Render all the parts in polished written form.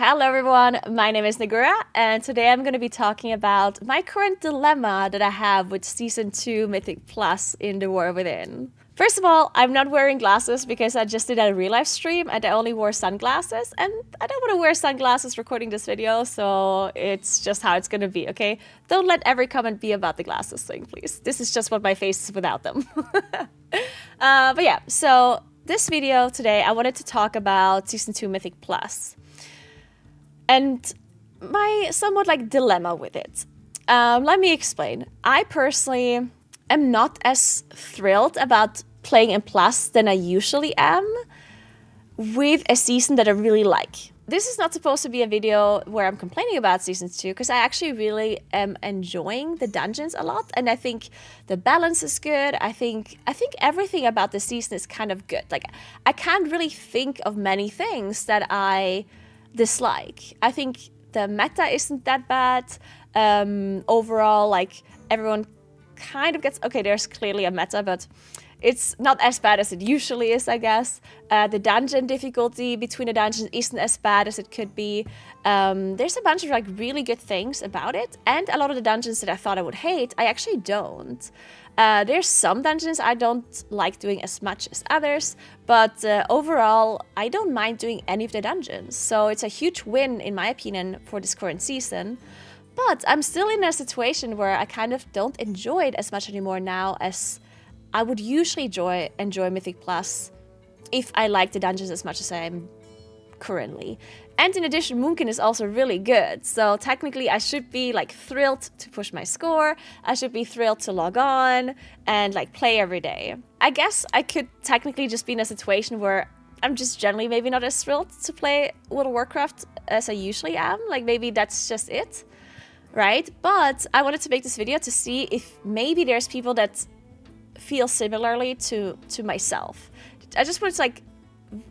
Hello everyone, my name is Naguura, and today I'm going to be talking about my current dilemma that I have with Season 2 Mythic Plus in The War Within. First of all, I'm not wearing glasses because I just did a real life stream and I only wore sunglasses, and I don't want to wear sunglasses recording this video, so it's just how it's going to be, okay? Don't let every comment be about the glasses thing, please. This is just what my face is without them. But yeah, so this video today, I wanted to talk about Season 2 Mythic Plus. And my somewhat dilemma with it. Let me explain. I personally am not as thrilled about playing in Plus than I usually am with a season that I really like. This is not supposed to be a video where I'm complaining about Season 2, because I actually really am enjoying the dungeons a lot, and I think the balance is good. I think everything about the season is kind of good. I can't really think of many things that I dislike. I think the meta isn't that bad. Overall, everyone kind of gets... Okay, there's clearly a meta, but it's not as bad as it usually is, I guess. The dungeon difficulty between the dungeons isn't as bad as it could be. There's a bunch of really good things about it, and a lot of the dungeons that I thought I would hate, I actually don't. There's some dungeons I don't like doing as much as others, but overall, I don't mind doing any of the dungeons. So it's a huge win, in my opinion, for this current season. But I'm still in a situation where I kind of don't enjoy it as much anymore now as I would usually enjoy Mythic Plus if I like the dungeons as much as I am currently. And in addition, Moonkin is also really good, so technically I should be thrilled to push my score. I should be thrilled to log on and play every day. I guess I could technically just be in a situation where I'm just generally maybe not as thrilled to play World of Warcraft as I usually am. Maybe that's just it, right? But I wanted to make this video to see if maybe there's people that feel similarly to myself. I just wanted to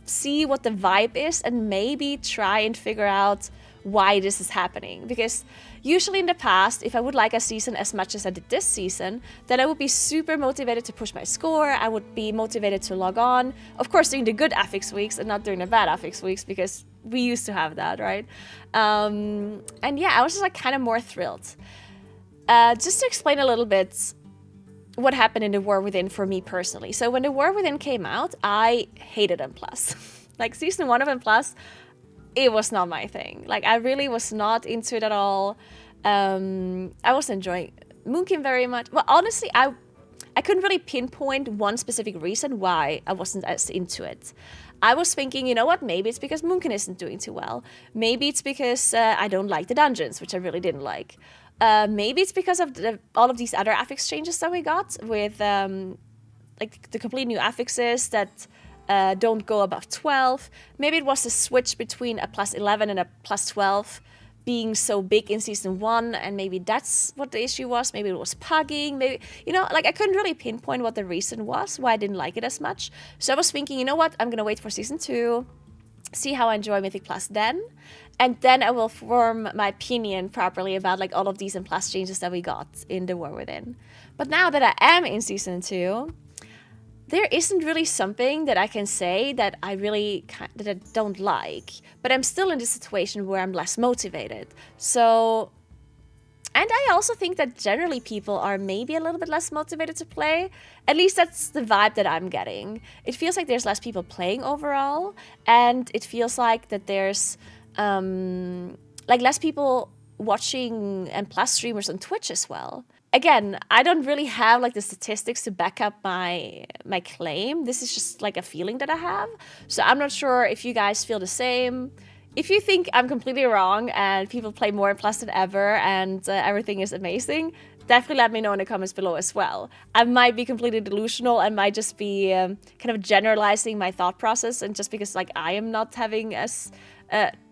see what the vibe is and maybe try and figure out why this is happening. Because usually in the past, if I would like a season as much as I did this season, then I would be super motivated to push my score. I would be motivated to log on. Of course, during the good affix weeks and not during the bad affix weeks, because we used to have that, right? And yeah, I was just kind of more thrilled. Just to explain a little bit what happened in The War Within for me personally. So when The War Within came out, I hated M+. Season 1 of M+, it was not my thing. I really was not into it at all. I wasn't enjoying Moonkin very much. Well, honestly, I couldn't really pinpoint one specific reason why I wasn't as into it. I was thinking, you know what, maybe it's because Moonkin isn't doing too well. Maybe it's because I don't like the dungeons, which I really didn't like. Maybe it's because of all of these other affix changes that we got with the complete new affixes that don't go above 12. Maybe it was the switch between a +11 and a +12 being so big in Season 1, and maybe that's what the issue was. Maybe it was pugging. Maybe, I couldn't really pinpoint what the reason was why I didn't like it as much. So I was thinking, you know what, I'm gonna wait for Season 2, see how I enjoy Mythic Plus then, and then I will form my opinion properly about all of these and plus changes that we got in The War Within. But now that I am in Season 2, there isn't really something that I can say that I don't like, but I'm still in this situation where I'm less motivated. So, and I also think that generally people are maybe a little bit less motivated to play. At least that's the vibe that I'm getting. It feels like there's less people playing overall, and it feels like that there's less people watching M+ streamers on Twitch as well. Again, I don't really have the statistics to back up my claim. This is just a feeling that I have. So I'm not sure if you guys feel the same. If you think I'm completely wrong and people play more M+ than ever and everything is amazing, definitely let me know in the comments below as well. I might be completely delusional. I might just be kind of generalizing my thought process, and just because I am not having as...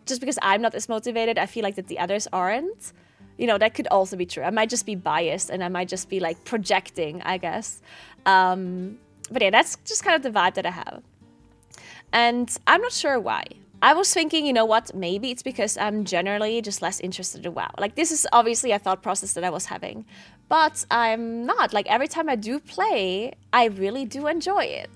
just because I'm not as motivated, I feel that the others aren't. That could also be true. I might just be biased, and I might just be projecting, I guess. But yeah, that's just kind of the vibe that I have. And I'm not sure why. I was thinking, you know what, maybe it's because I'm generally just less interested in WoW. This is obviously a thought process that I was having. But I'm not. Every time I do play, I really do enjoy it.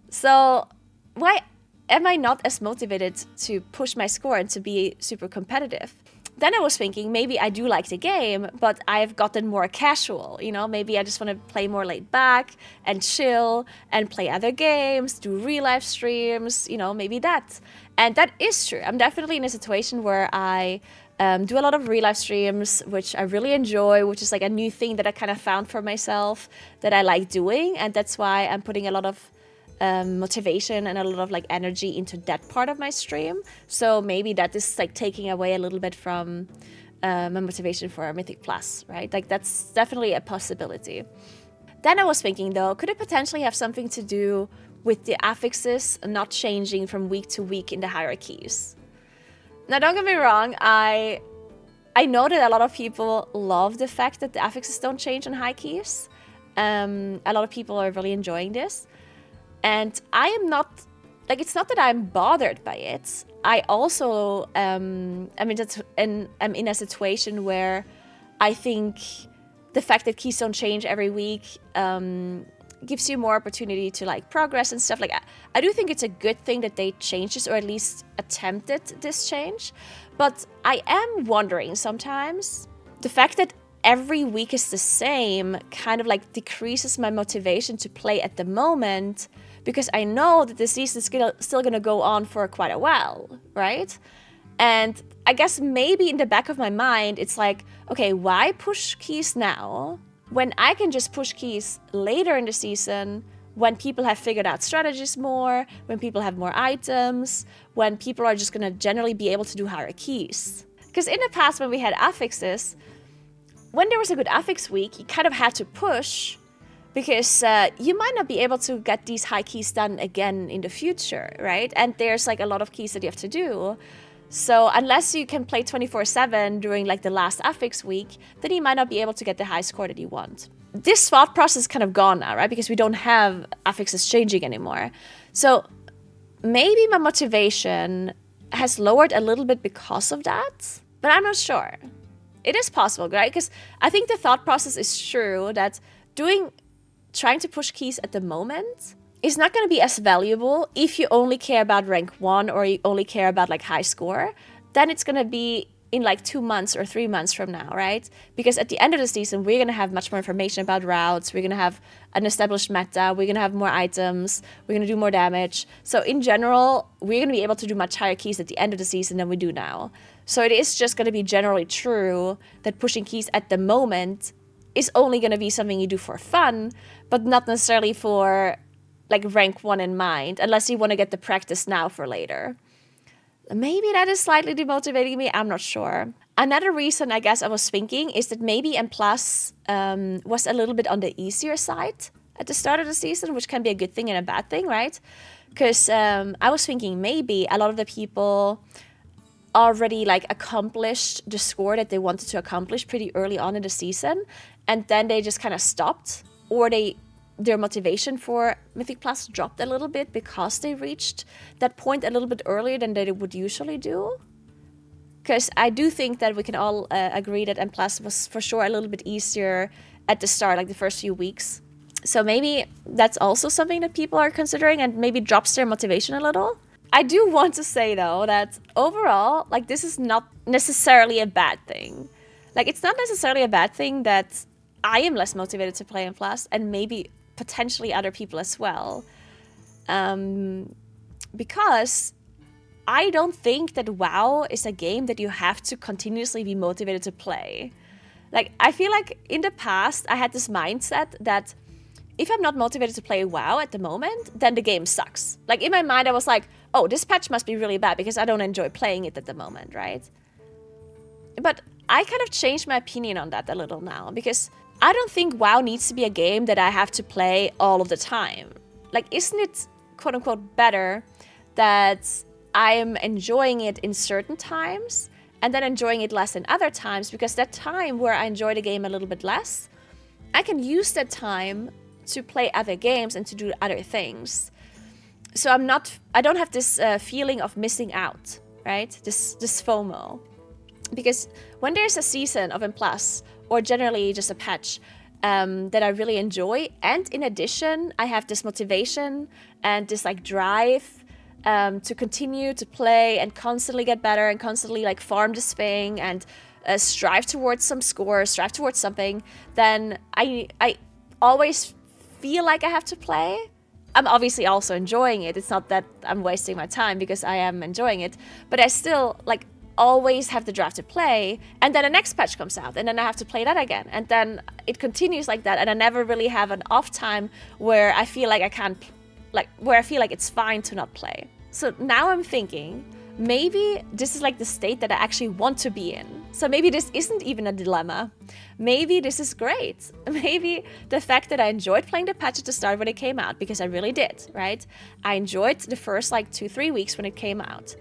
So, why am I not as motivated to push my score and to be super competitive? Then I was thinking maybe I do like the game, but I've gotten more casual, maybe I just want to play more laid back and chill and play other games, do real life streams, maybe that. And that is true. I'm definitely in a situation where I do a lot of real life streams, which I really enjoy, which is like a new thing that I kind of found for myself that I like doing. And that's why I'm putting a lot of motivation and a lot of like energy into that part of my stream. So maybe that is like taking away a little bit from my motivation for Mythic Plus, right? Like that's definitely a possibility. Then I was thinking though, could it potentially have something to do with the affixes not changing from week to week in the hierarchies? Now don't get me wrong, I know that a lot of people love the fact that the affixes don't change on high keys. A lot of people are really enjoying this. And I am not, like, it's not that I'm bothered by it. I also, I'm in a situation where I think the fact that keys don't change every week gives you more opportunity to like progress and stuff. Like, I do think it's a good thing that they changed this, or at least attempted this change. But I am wondering sometimes, the fact that every week is the same kind of like decreases my motivation to play at the moment, because I know that the season is still going to go on for quite a while, right? And I guess maybe in the back of my mind, it's like, okay, why push keys now when I can just push keys later in the season, when people have figured out strategies more, when people have more items, when people are just going to generally be able to do higher keys. Because in the past, when we had affixes, when there was a good affix week, you kind of had to push, because you might not be able to get these high keys done again in the future, right? And there's like a lot of keys that you have to do. So unless you can play 24/7 during like the last affix week, then you might not be able to get the high score that you want. This thought process is kind of gone now, right? Because we don't have affixes changing anymore. So maybe my motivation has lowered a little bit because of that, but I'm not sure. It is possible, right? Because I think the thought process is true that trying to push keys at the moment is not going to be as valuable if you only care about rank 1 or you only care about like high score. Then it's going to be in like 2 months or 3 months from now, right? Because at the end of the season, we're going to have much more information about routes. We're going to have an established meta. We're going to have more items. We're going to do more damage. So in general, we're going to be able to do much higher keys at the end of the season than we do now. So it is just going to be generally true that pushing keys at the moment is only going to be something you do for fun, but not necessarily for like rank 1 in mind, unless you want to get the practice now for later. Maybe that is slightly demotivating me, I'm not sure. Another reason I guess I was thinking is that maybe M+ was a little bit on the easier side at the start of the season, which can be a good thing and a bad thing, right? Because I was thinking maybe a lot of the people already like accomplished the score that they wanted to accomplish pretty early on in the season, and then they just kind of stopped, or their motivation for Mythic Plus dropped a little bit because they reached that point a little bit earlier than they would usually do. Because I do think that we can all agree that M+ was for sure a little bit easier at the start, like the first few weeks. So maybe that's also something that people are considering and maybe drops their motivation a little. I do want to say though that overall, like, this is not necessarily a bad thing. Like, it's not necessarily a bad thing that I am less motivated to play M+, and maybe potentially other people as well. Because I don't think that WoW is a game that you have to continuously be motivated to play. Like, I feel like in the past, I had this mindset that if I'm not motivated to play WoW at the moment, then the game sucks. Like, in my mind, I was like, oh, this patch must be really bad because I don't enjoy playing it at the moment, right? But I kind of changed my opinion on that a little now, because I don't think WoW needs to be a game that I have to play all of the time. Like, isn't it, quote unquote, better that I'm enjoying it in certain times and then enjoying it less in other times? Because that time where I enjoy the game a little bit less, I can use that time to play other games and to do other things. So I don't have this feeling of missing out, right? This FOMO. Because when there's a season of M+, or generally just a patch that I really enjoy, and in addition, I have this motivation and this like drive to continue to play and constantly get better and constantly like farm this thing and strive towards some score, strive towards something, then I always feel like I have to play. I'm obviously also enjoying it. It's not that I'm wasting my time because I am enjoying it, but I still like always have the draft to play, and then the next patch comes out and then I have to play that again, and then it continues like that, and I never really have an off time where I feel like I can't, like where I feel like it's fine to not play. So now I'm thinking, maybe this is like the state that I actually want to be in. So maybe this isn't even a dilemma. Maybe this is great. Maybe the fact that I enjoyed playing the patch at the start when it came out, because I really did, right? I enjoyed the first like 2-3 weeks when it came out.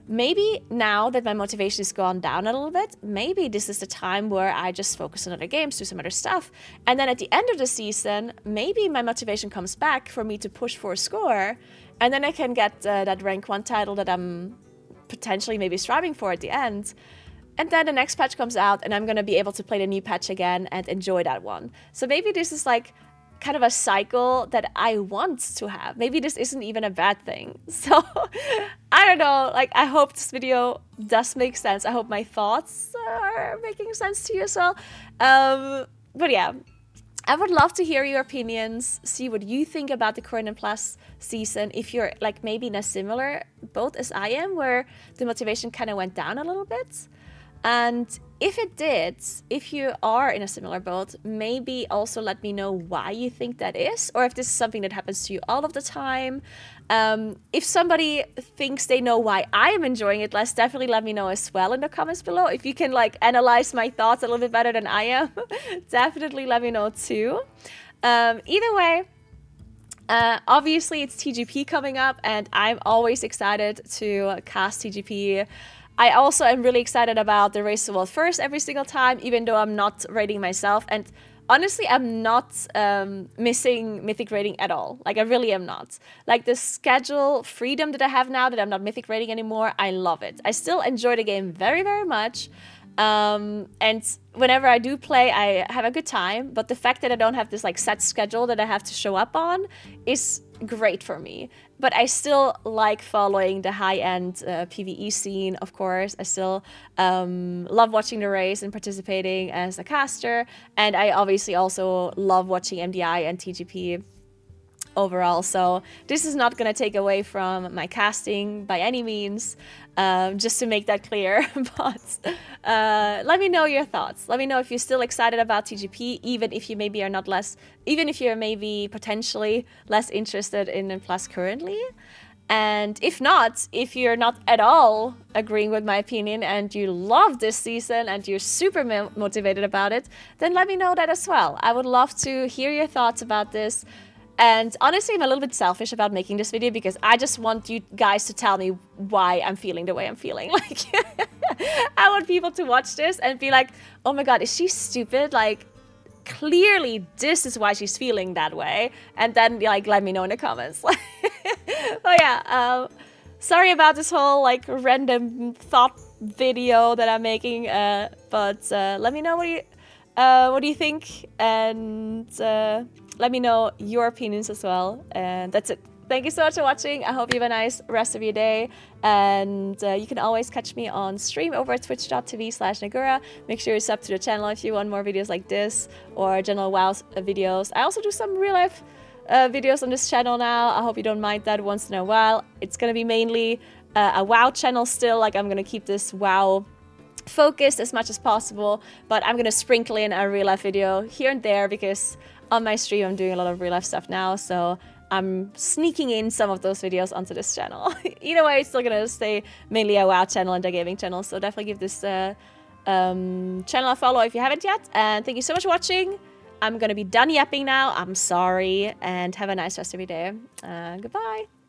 Maybe now that my motivation has gone down a little bit, maybe this is the time where I just focus on other games, do some other stuff. And then at the end of the season, maybe my motivation comes back for me to push for a score. And then I can get that rank 1 title that I'm potentially maybe striving for at the end. And then the next patch comes out and I'm going to be able to play the new patch again and enjoy that one. So maybe this is like kind of a cycle that I want to have. Maybe this isn't even a bad thing. So I don't know, like I hope this video does make sense. I hope my thoughts are making sense to you as well. But yeah, I would love to hear your opinions, see what you think about the current and plus season. If you're like maybe in a similar boat as I am, where the motivation kind of went down a little bit. And if it did, if you are in a similar boat, maybe also let me know why you think that is, or if this is something that happens to you all of the time. If somebody thinks they know why I am enjoying it less, definitely let me know as well in the comments below. If you can like analyze my thoughts a little bit better than I am, definitely let me know too. Either way, obviously it's TGP coming up and I'm always excited to cast TGP. I also am really excited about the Race to the World First every single time, even though I'm not rating myself. And honestly, I'm not missing Mythic rating at all. Like, I really am not. Like, the schedule freedom that I have now that I'm not Mythic rating anymore, I love it. I still enjoy the game very, very much. And whenever I do play, I have a good time. But the fact that I don't have this, like, set schedule that I have to show up on is great for me. But I still like following the high-end PvE scene, of course. I still love watching the race and participating as a caster. And I obviously also love watching MDI and TGP overall. So this is not going to take away from my casting by any means, just to make that clear. But let me know your thoughts. Let me know if you're still excited about TGP, even if you maybe are not less, even if you're maybe potentially less interested in Plus currently. And if not, if you're not at all agreeing with my opinion and you love this season and you're super motivated about it, then let me know that as well. I would love to hear your thoughts about this. And honestly, I'm a little bit selfish about making this video because I just want you guys to tell me why I'm feeling the way I'm feeling. Like, I want people to watch this and be like, oh my god, is she stupid? Like, clearly this is why she's feeling that way. And then, like, let me know in the comments. Oh yeah, sorry about this whole, like, random thought video that I'm making. But let me know what do you think, and let me know your opinions as well. And that's it. Thank you so much for watching. I hope you have a nice rest of your day. And you can always catch me on stream over at twitch.tv/Naguura. Make sure you sub to the channel if you want more videos like this or general WoW videos. I also do some real life videos on this channel now. I hope you don't mind that once in a while. It's going to be mainly a WoW channel still. Like, I'm going to keep this WoW focused as much as possible, but I'm going to sprinkle in a real life video here and there because on my stream I'm doing a lot of real life stuff now, so I'm sneaking in some of those videos onto this channel. Either way, it's still going to stay mainly a WoW channel and a gaming channel, so definitely give this channel a follow if you haven't yet. And thank you so much for watching. I'm going to be done yapping now. I'm sorry, and have a nice rest of your day. Goodbye.